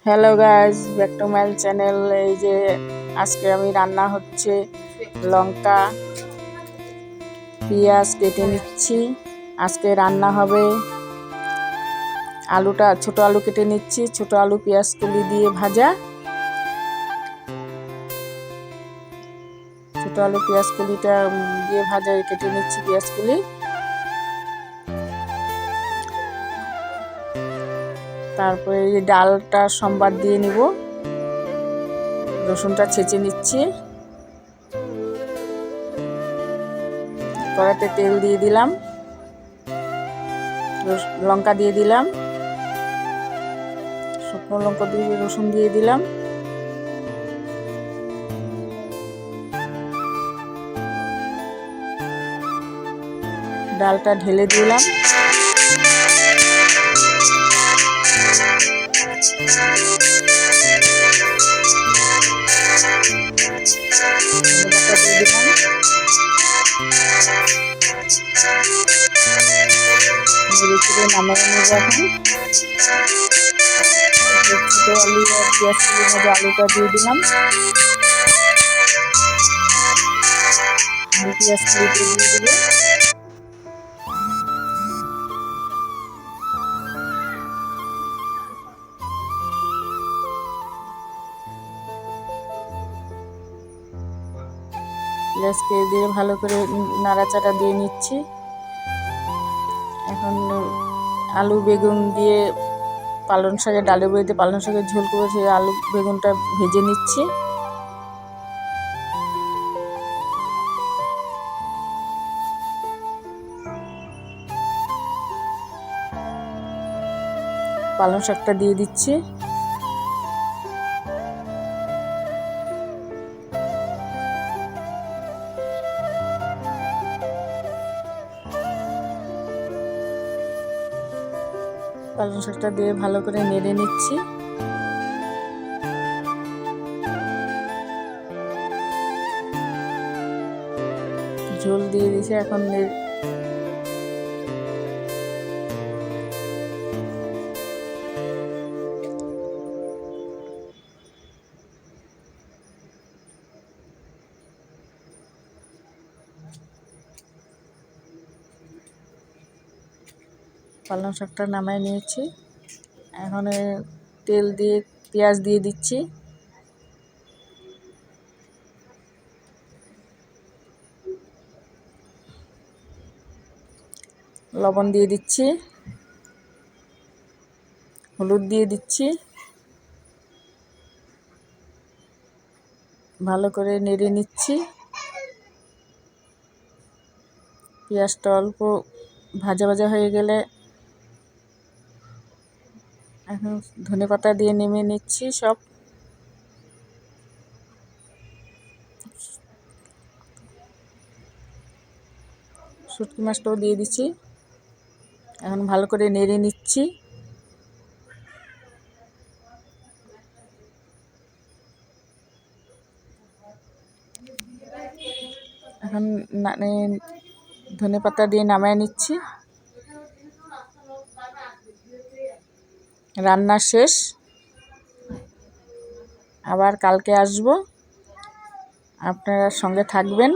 Hello guys, back to my channel. এই যে আজকে আমি রান্না হচ্ছে লঙ্কা পেঁয়াজ কেটে নিচ্ছি। আজকে রান্না হবে ছোট আলু কেটে নিচ্ছি, ছোট আলু পেঁয়াজ কলি দিয়ে ভাজা। ছোট আলু পেঁয়াজ কলিটা দিয়ে ভাজা কেটে নিচ্ছি পেঁয়াজ কলি। তারপরে এই ডালটা সম্বার দিয়ে নিব। রসুনটা ছেঁচে নিচ্ছি। কড়াইতে তেল দিয়ে দিলাম, লঙ্কা দিয়ে দিলাম, শুকনো লঙ্কা দিয়ে রসুন দিয়ে দিলাম। ডালটা ঢেলে দিলাম। নামিয়ে নেব এখন। ছোটো আলু আর পেঁয়াজ কুলির মধ্যে আলুটা দিয়ে দিলাম। পেঁয়াজ কুলিটা দিয়ে দেবো। পেঁয়াজকে দিয়ে ভালো করে নাড়াচাড়া দিয়ে নিচ্ছি। এখন আলু বেগুন দিয়ে পালং শাকের ডালের বড়িতে পালং শাকের ঝোল করে সেই আলু বেগুনটা ভেজে নিচ্ছি। পালং শাকটা দিয়ে দিচ্ছি। পালং শাকটা দিয়ে ভালো করে নেড়ে নিচ্ছি। ঝোল দিয়ে দিয়েছি। এখন পালং শাকটা নামায় নিয়েছি। এখন তেল দিয়ে পেঁয়াজ দিয়ে দিচ্ছি। লবণ দিয়ে দিচ্ছি, হলুদ দিয়ে দিচ্ছি। ভালো করে নেড়ে নিচ্ছি। পেঁয়াজটা অল্প ভাজা ভাজা হয়ে গেলে এখন ধনেপাতা দিয়ে নেমে নিচ্ছি সব। শুটকি মাছটাও দিয়ে দিচ্ছি। এখন ভালো করে নেড়ে নিচ্ছি। এখন ধনেপাতা দিয়ে নামায় নিচ্ছি। রান্না শেষ। আবার কালকে আসবো, আপনারা সঙ্গে থাকবেন।